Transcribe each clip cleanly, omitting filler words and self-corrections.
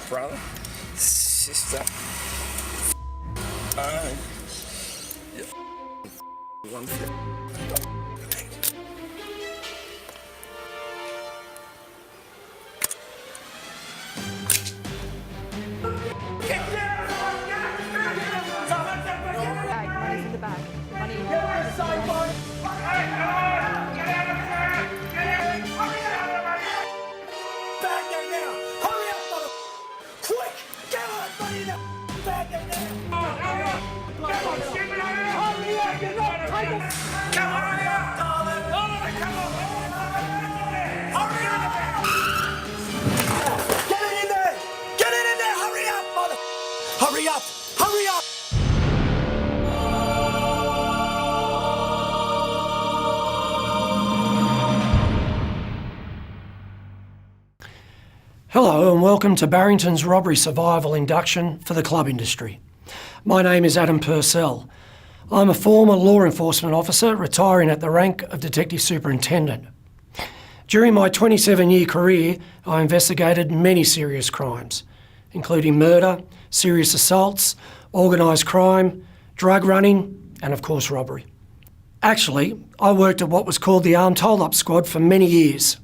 brother, sister, yeah, 150. Money's in the bag. Money. Bag there now! Hurry up, mother! Quick! Get all that money in that bag there now! Hurry up! Come on, hurry up, darling! Come on! Hurry up! Get it in there! Get it in there! Hurry up, mother! Hurry up! Hurry up! Hello and welcome to Barrington's Robbery Survival Induction for the club industry. My name is Adam Purcell. I'm a former law enforcement officer retiring at the rank of Detective Superintendent. During my 27-year career, I investigated many serious crimes, including murder, serious assaults, organised crime, drug running, and of course robbery. Actually, I worked at what was called the Armed Hold-Up Squad for many years.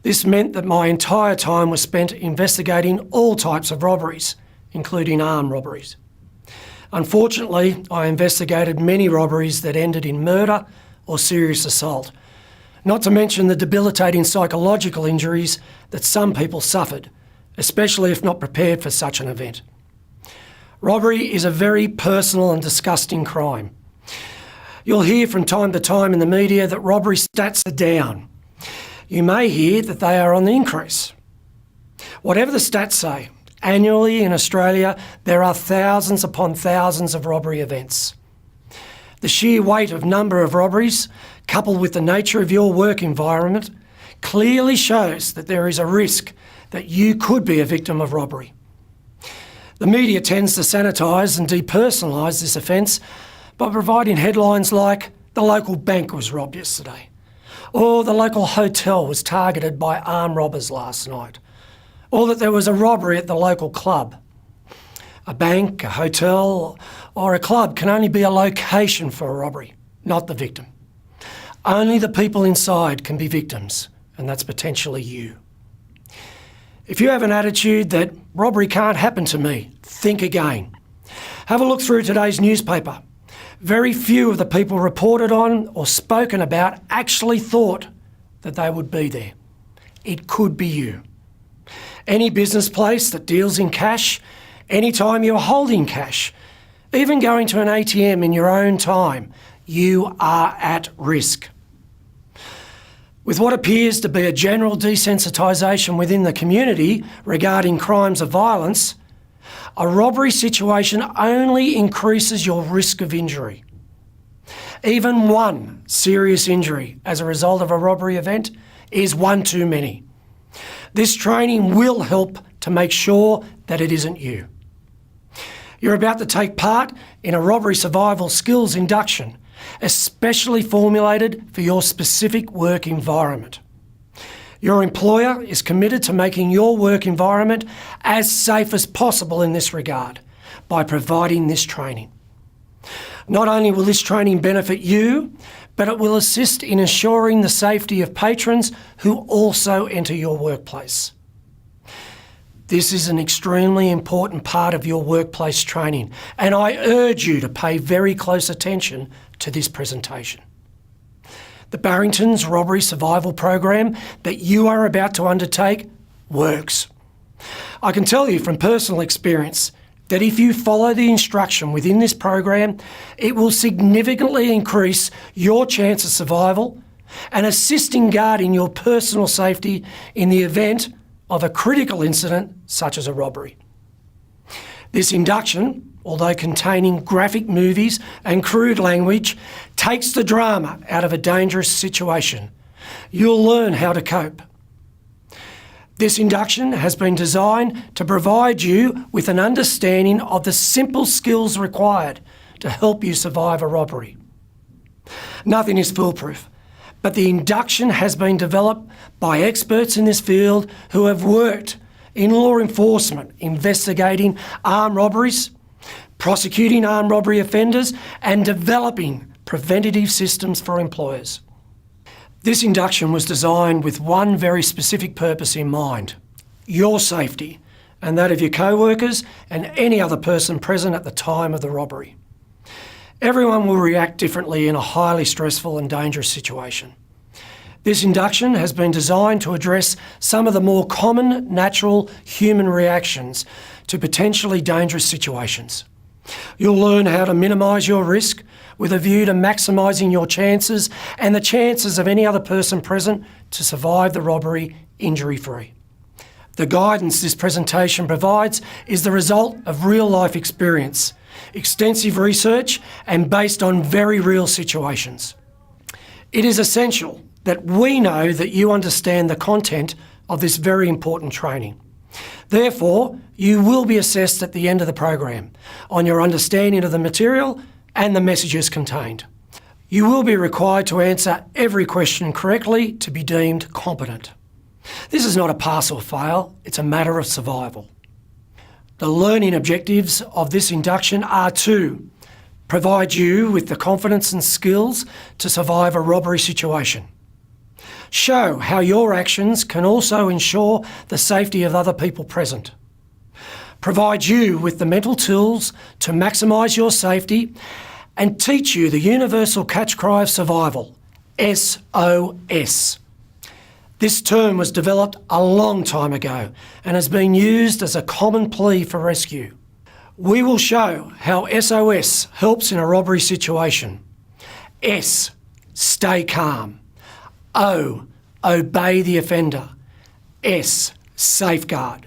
This meant that my entire time was spent investigating all types of robberies, including armed robberies. Unfortunately, I investigated many robberies that ended in murder or serious assault, not to mention the debilitating psychological injuries that some people suffered, especially if not prepared for such an event. Robbery is a very personal and disgusting crime. You'll hear from time to time in the media that robbery stats are down. You may hear that they are on the increase. Whatever the stats say, annually in Australia there are thousands upon thousands of robbery events. The sheer weight of number of robberies, coupled with the nature of your work environment, clearly shows that there is a risk that you could be a victim of robbery. The media tends to sanitise and depersonalise this offence by providing headlines like, "The local bank was robbed yesterday," or "the local hotel was targeted by armed robbers last night," or that there was a robbery at the local club. A bank, a hotel, or a club can only be a location for a robbery, not the victim. Only the people inside can be victims, and that's potentially you. If you have an attitude that robbery can't happen to me, think again. Have a look through today's newspaper. Very few of the people reported on or spoken about actually thought that they would be there. It could be you. Any business place that deals in cash, any time you're holding cash, even going to an ATM in your own time, you are at risk. With what appears to be a general desensitisation within the community regarding crimes of violence, a robbery situation only increases your risk of injury. Even one serious injury as a result of a robbery event is one too many. This training will help to make sure that it isn't you. You're about to take part in a robbery survival skills induction, especially formulated for your specific work environment. Your employer is committed to making your work environment as safe as possible in this regard by providing this training. Not only will this training benefit you, but it will assist in ensuring the safety of patrons who also enter your workplace. This is an extremely important part of your workplace training, and I urge you to pay very close attention to this presentation. The Barrington's Robbery Survival Program that you are about to undertake works. I can tell you from personal experience that if you follow the instruction within this program, it will significantly increase your chance of survival and assist in guarding your personal safety in the event of a critical incident such as a robbery. This induction, although containing graphic movies and crude language, takes the drama out of a dangerous situation. You'll learn how to cope. This induction has been designed to provide you with an understanding of the simple skills required to help you survive a robbery. Nothing is foolproof, but the induction has been developed by experts in this field who have worked in law enforcement, investigating armed robberies, prosecuting armed robbery offenders, and developing preventative systems for employers. This induction was designed with one very specific purpose in mind: your safety and that of your co-workers and any other person present at the time of the robbery. Everyone will react differently in a highly stressful and dangerous situation. This induction has been designed to address some of the more common natural human reactions to potentially dangerous situations. You'll learn how to minimise your risk with a view to maximising your chances and the chances of any other person present to survive the robbery injury-free. The guidance this presentation provides is the result of real-life experience, extensive research, and based on very real situations. It is essential that we know that you understand the content of this very important training. Therefore, you will be assessed at the end of the program on your understanding of the material and the messages contained. You will be required to answer every question correctly to be deemed competent. This is not a pass or fail, it's a matter of survival. The learning objectives of this induction are to provide you with the confidence and skills to survive a robbery situation. Show how your actions can also ensure the safety of other people present. Provide you with the mental tools to maximise your safety and teach you the universal catch cry of survival, SOS. This term was developed a long time ago and has been used as a common plea for rescue. We will show how SOS helps in a robbery situation. S, stay calm. O, obey the offender. S, safeguard.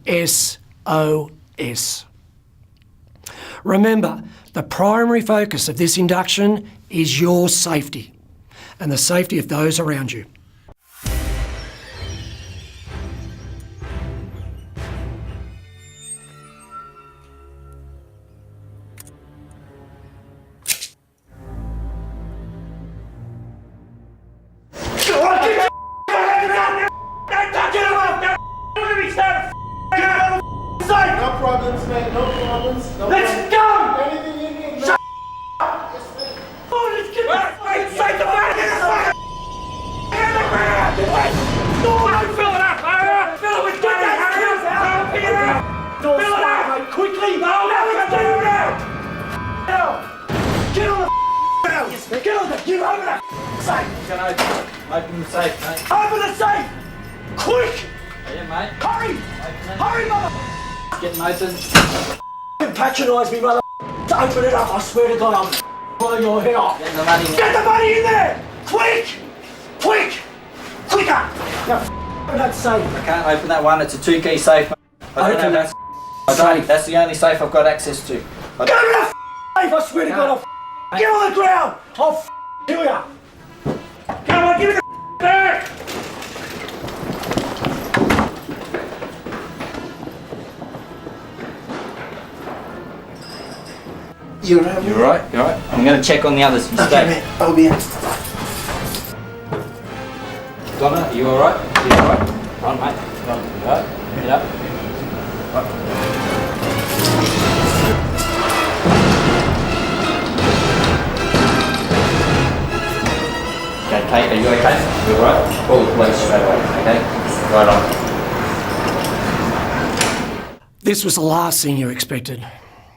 SOS. Remember, the primary focus of this induction is your safety and the safety of those around you. No problems, man. No problems. No Let's problems. go! Anything you need. Shut Yes, man. Oh, let's get Inside the back. No, fill it up! Fill it with gas! Fill it up! Quickly! No, let's do it now! Get on the house! Get on the... You open the safe! Can I open the safe, mate? Open the safe! Quick! Yeah, mate. Hurry! Hurry, mother... Getting open. Patronise me, mother... to open it up. I swear to God, I'll blow your head off. Getting the money in. Get the money in there! Quick! Quick! Quicker! Now, open that safe. I can't open that one. It's a 2-key safe, mate. Open that That's the only safe I've got access to. Get in the safe! I swear to God, I'll get on the ground! I'll kill ya! Come on, give me the back! You alright? You alright? You alright? I'm going to check on the others. You Okay, stay. man. I'll be in. Donna, are you alright? You alright? On, mate. On. You alright? Get up. Okay, Kate, are you okay? You alright? Call the police straight away, okay? Right on. This was the last thing you expected.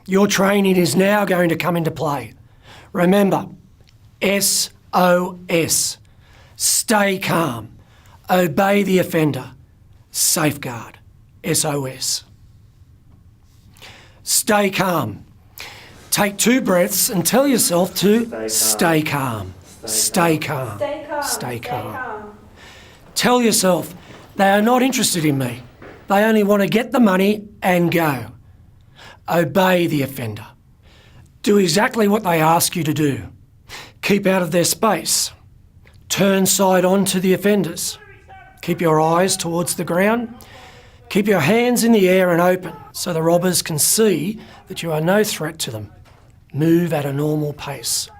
Your training is now going to come into play. Remember, SOS. Stay calm. Obey the offender. Safeguard. SOS. Stay calm. Take 2 breaths and tell yourself to stay calm. Stay calm. Stay calm. Tell yourself they are not interested in me. They only want to get the money and go. Obey the offender. Do exactly what they ask you to do. Keep out of their space. Turn side on to the offenders. Keep your eyes towards the ground. Keep your hands in the air and open so the robbers can see that you are no threat to them. Move at a normal pace.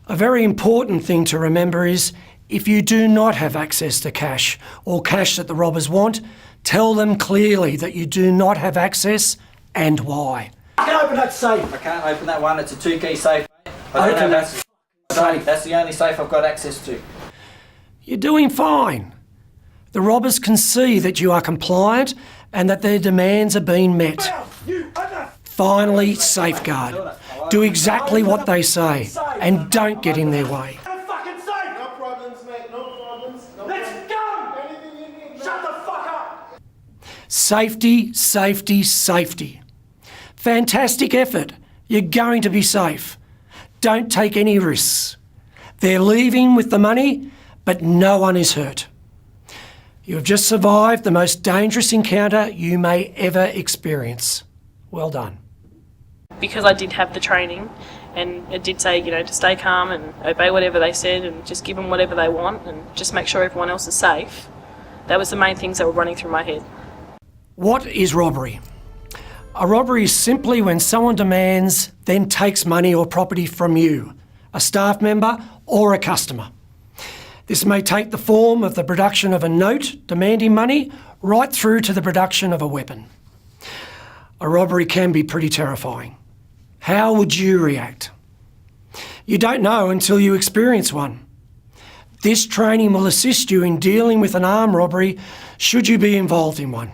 A very important thing to remember is If you do not have access to cash or cash that the robbers want, tell them clearly that you do not have access and why. I can open that safe. I can't open that one. It's a 2-key safe, mate. I don't Open have that access. safe. That's the only safe I've got access to. You're doing fine. The robbers can see that you are compliant and that their demands are being met. Well, you open Finally, safeguard. Do exactly what they say and don't get in their way. that fucking safe. No problems, mate. No problems. No Let's problems. go. Anything you need, Shut the fuck up. Safety, safety, safety. Fantastic effort. You're going to be safe. Don't take any risks. They're leaving with the money, but no one is hurt. You have just survived the most dangerous encounter you may ever experience. Well done. Because I did have the training, and it did say, to stay calm and obey whatever they said and just give them whatever they want and just make sure everyone else is safe. That was the main things that were running through my head. What is robbery? A robbery is simply when someone demands, then takes money or property from you, a staff member or a customer. This may take the form of the production of a note demanding money right through to the production of a weapon. A robbery can be pretty terrifying. How would you react? You don't know until you experience one. This training will assist you in dealing with an armed robbery should you be involved in one.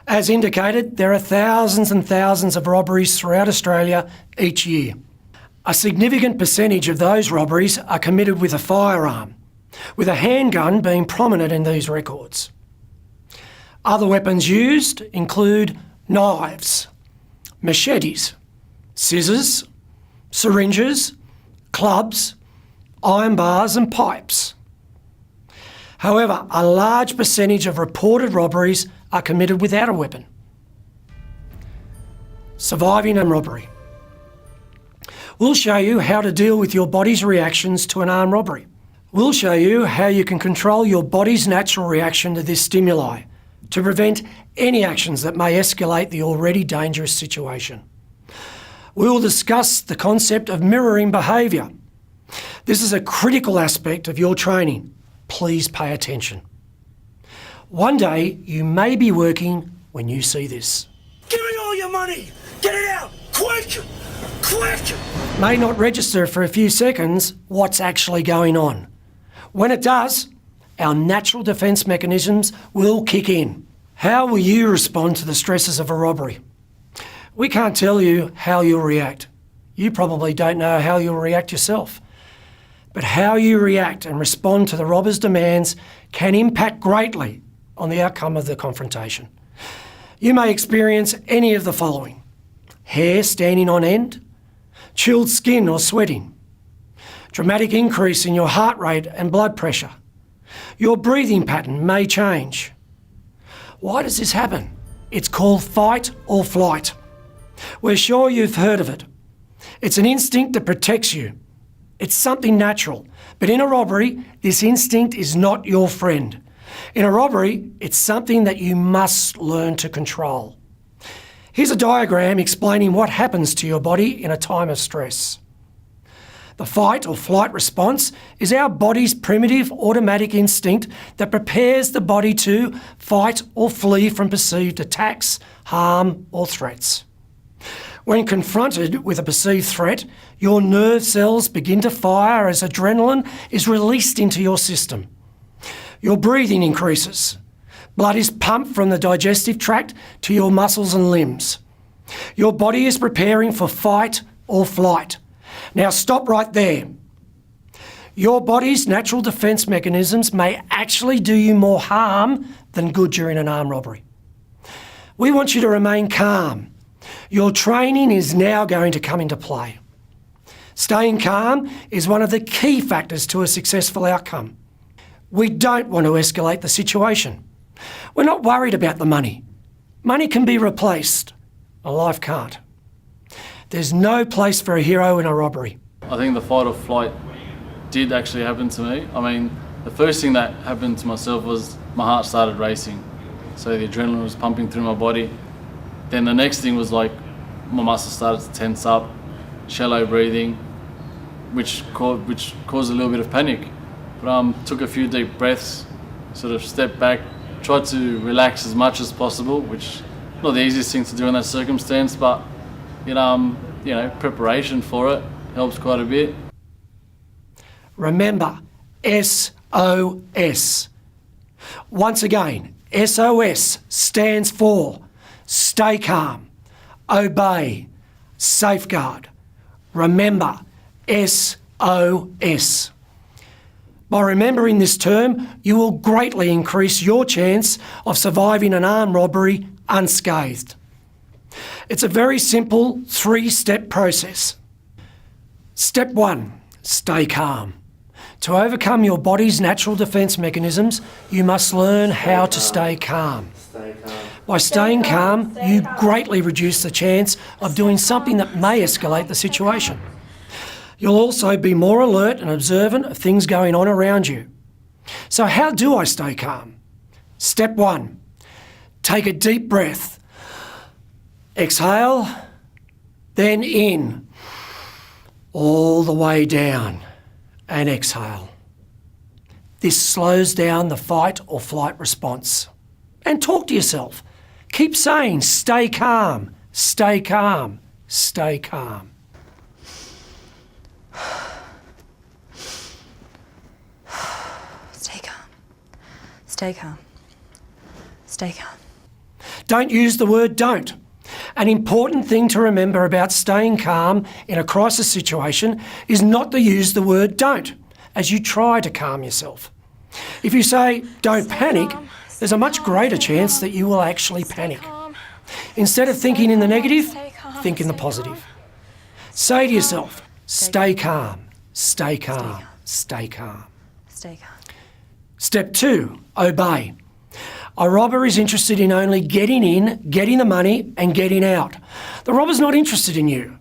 As indicated, there are thousands and thousands of robberies throughout Australia each year. A significant percentage of those robberies are committed with a firearm, with a handgun being prominent in these records. Other weapons used include knives, machetes, scissors, syringes, clubs, iron bars and pipes. However, a large percentage of reported robberies are committed without a weapon. Surviving a robbery. We'll show you how to deal with your body's reactions to an armed robbery. We'll show you how you can control your body's natural reaction to this stimuli to prevent any actions that may escalate the already dangerous situation. We will discuss the concept of mirroring behaviour. This is a critical aspect of your training. Please pay attention. One day you may be working when you see this. Give me all your money. Get it out. Quick. Quick. May not register for a few seconds what's actually going on. When it does, our natural defence mechanisms will kick in. How will you respond to the stresses of a robbery? We can't tell you how you'll react. You probably don't know how you'll react yourself. But how you react and respond to the robber's demands can impact greatly on the outcome of the confrontation. You may experience any of the following: hair standing on end, chilled skin or sweating, dramatic increase in your heart rate and blood pressure. Your breathing pattern may change. Why does this happen? It's called fight or flight. We're sure you've heard of it. It's an instinct that protects you. It's something natural, but in a robbery, this instinct is not your friend. In a robbery, it's something that you must learn to control. Here's a diagram explaining what happens to your body in a time of stress. The fight or flight response is our body's primitive automatic instinct that prepares the body to fight or flee from perceived attacks, harm or threats. When confronted with a perceived threat, your nerve cells begin to fire as adrenaline is released into your system. Your breathing increases. Blood is pumped from the digestive tract to your muscles and limbs. Your body is preparing for fight or flight. Now stop right there. Your body's natural defence mechanisms may actually do you more harm than good during an armed robbery. We want you to remain calm. Your training is now going to come into play. Staying calm is one of the key factors to a successful outcome. We don't want to escalate the situation. We're not worried about the money. Money can be replaced. A life can't. There's no place for a hero in a robbery. I think the fight or flight did actually happen to me. I mean, the first thing that happened to myself was my heart started racing. So the adrenaline was pumping through my body. Then the next thing was like my muscles started to tense up, shallow breathing, which caused a little bit of panic. but took a few deep breaths, sort of stepped back, tried to relax as much as possible, which not the easiest thing to do in that circumstance, but preparation for it helps quite a bit. Remember, SOS. Once again, SOS stands for stay calm, obey, safeguard. Remember, SOS. By remembering this term, you will greatly increase your chance of surviving an armed robbery unscathed. It's a very simple 3-step process. Step 1, stay calm. To overcome your body's natural defence mechanisms, you must learn how to stay calm. By staying calm, you greatly reduce the chance of doing something that may escalate the situation. You'll also be more alert and observant of things going on around you. So how do I stay calm? Step 1, take a deep breath. Exhale, then in, all the way down, and exhale. This slows down the fight or flight response. And talk to yourself. Keep saying, stay calm, stay calm, stay calm. Stay calm. Stay calm. Stay calm. Don't use the word don't. An important thing to remember about staying calm in a crisis situation is not to use the word don't as you try to calm yourself. If you say don't panic, there's a much greater chance that you will actually panic. Instead of thinking in the negative, think in the positive. Say to yourself, stay calm, stay calm, stay calm. Stay calm. Step 2, obey. A robber is interested in only getting in, getting the money and getting out. The robber's not interested in you.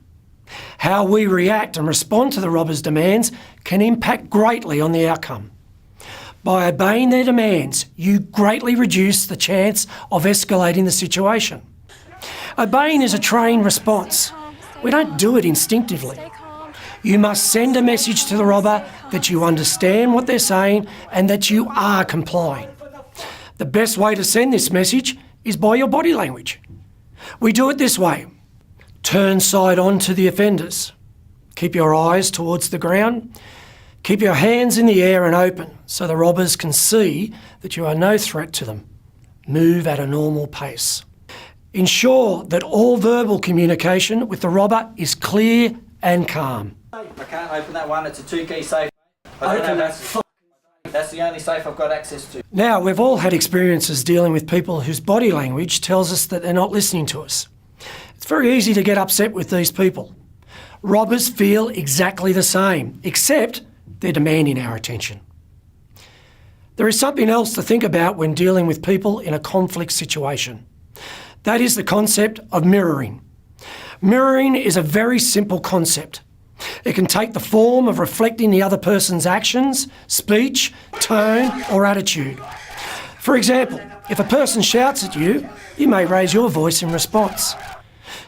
How we react and respond to the robber's demands can impact greatly on the outcome. By obeying their demands, you greatly reduce the chance of escalating the situation. Obeying is a trained response. We don't do it instinctively. You must send a message to the robber that you understand what they're saying and that you are complying. The best way to send this message is by your body language. We do it this way. Turn side on to the offenders. Keep your eyes towards the ground. Keep your hands in the air and open so the robbers can see that you are no threat to them. Move at a normal pace. Ensure that all verbal communication with the robber is clear and calm. I can't open that one, it's a 2-key safe. I don't know, that's the only safe I've got access to. Now, we've all had experiences dealing with people whose body language tells us that they're not listening to us. It's very easy to get upset with these people. Robbers feel exactly the same, except they're demanding our attention. There is something else to think about when dealing with people in a conflict situation. That is the concept of mirroring. Mirroring is a very simple concept. It can take the form of reflecting the other person's actions, speech, tone or attitude. For example, if a person shouts at you, you may raise your voice in response.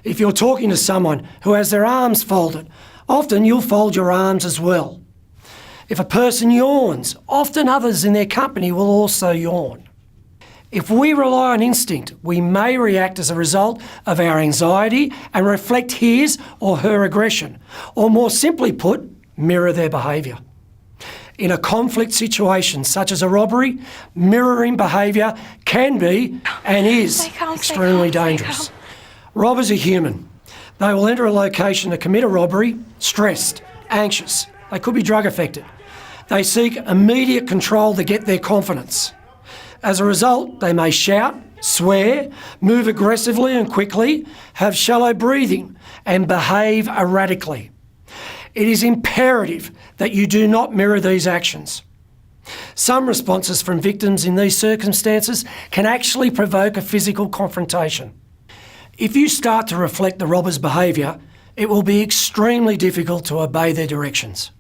If you're talking to someone who has their arms folded, often you'll fold your arms as well. If a person yawns, often others in their company will also yawn. If we rely on instinct, we may react as a result of our anxiety and reflect his or her aggression, or more simply put, mirror their behaviour. In a conflict situation such as a robbery, mirroring behaviour can be and is extremely dangerous. Robbers are human. They will enter a location to commit a robbery stressed, anxious. They could be drug affected. They seek immediate control to get their confidence. As a result, they may shout, swear, move aggressively and quickly, have shallow breathing, and behave erratically. It is imperative that you do not mirror these actions. Some responses from victims in these circumstances can actually provoke a physical confrontation. If you start to reflect the robber's behaviour, it will be extremely difficult to obey their directions.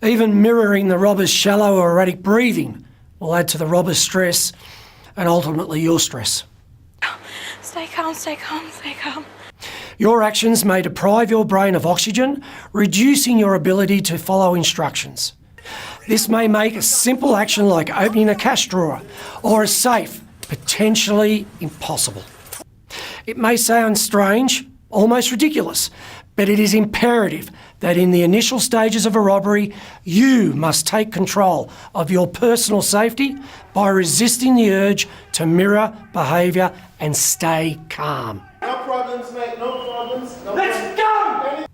Even mirroring the robber's shallow or erratic breathing will add to the robber's stress and ultimately your stress. Stay calm, stay calm, stay calm. Your actions may deprive your brain of oxygen, reducing your ability to follow instructions. This may make a simple action like opening a cash drawer or a safe potentially impossible. It may sound strange, almost ridiculous, but it is imperative that in the initial stages of a robbery, you must take control of your personal safety by resisting the urge to mirror behaviour and stay calm. No problems, mate. No problems. No Let's problems. go!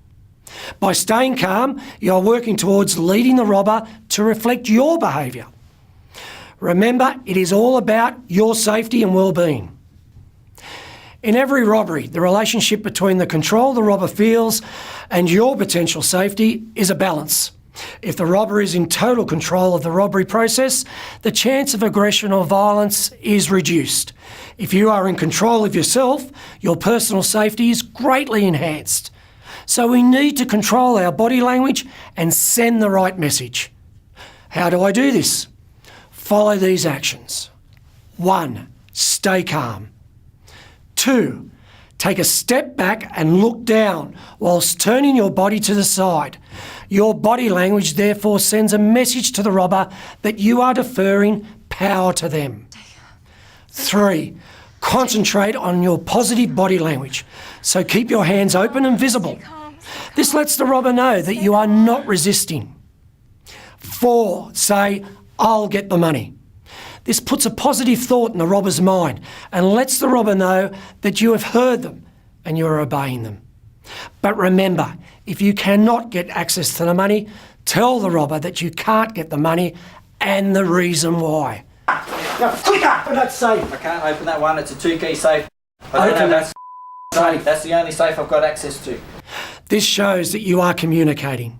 By staying calm, you are working towards leading the robber to reflect your behaviour. Remember, it is all about your safety and well-being. In every robbery, the relationship between the control the robber feels and your potential safety is a balance. If the robber is in total control of the robbery process, the chance of aggression or violence is reduced. If you are in control of yourself, your personal safety is greatly enhanced. So we need to control our body language and send the right message. How do I do this? Follow these actions. 1. Stay calm. 2. Take a step back and look down whilst turning your body to the side. Your body language therefore sends a message to the robber that you are deferring power to them. 3. Concentrate on your positive body language. So keep your hands open and visible. This lets the robber know that you are not resisting. 4. Say, "I'll get the money." This puts a positive thought in the robber's mind and lets the robber know that you have heard them and you are obeying them. But remember, if you cannot get access to the money, tell the robber that you can't get the money and the reason why. Now, quicker for that safe. I can't open that one. It's a 2-key safe. I don't Open know that safe. That's the only safe I've got access to. This shows that you are communicating.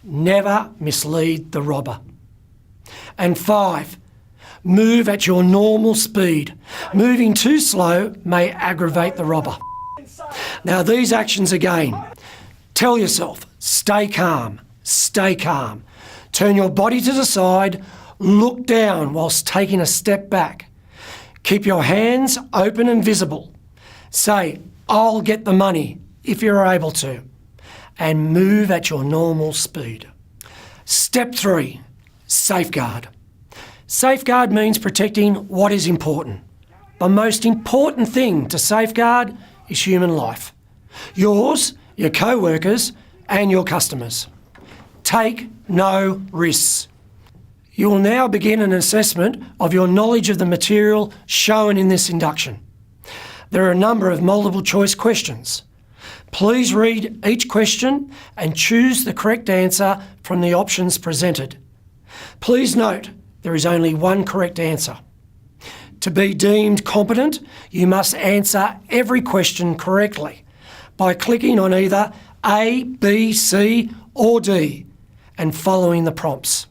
Never mislead the robber. And 5, move at your normal speed. Moving too slow may aggravate the robber. Now these actions again. Tell yourself, stay calm, stay calm. Turn your body to the side, look down whilst taking a step back. Keep your hands open and visible. Say, "I'll get the money," if you're able to. And move at your normal speed. Step 3, safeguard. Safeguard means protecting what is important. The most important thing to safeguard is human life. Yours, your co-workers and your customers. Take no risks. You will now begin an assessment of your knowledge of the material shown in this induction. There are a number of multiple choice questions. Please read each question and choose the correct answer from the options presented. Please note, there is only one correct answer. To be deemed competent, you must answer every question correctly by clicking on either A, B, C or D and following the prompts.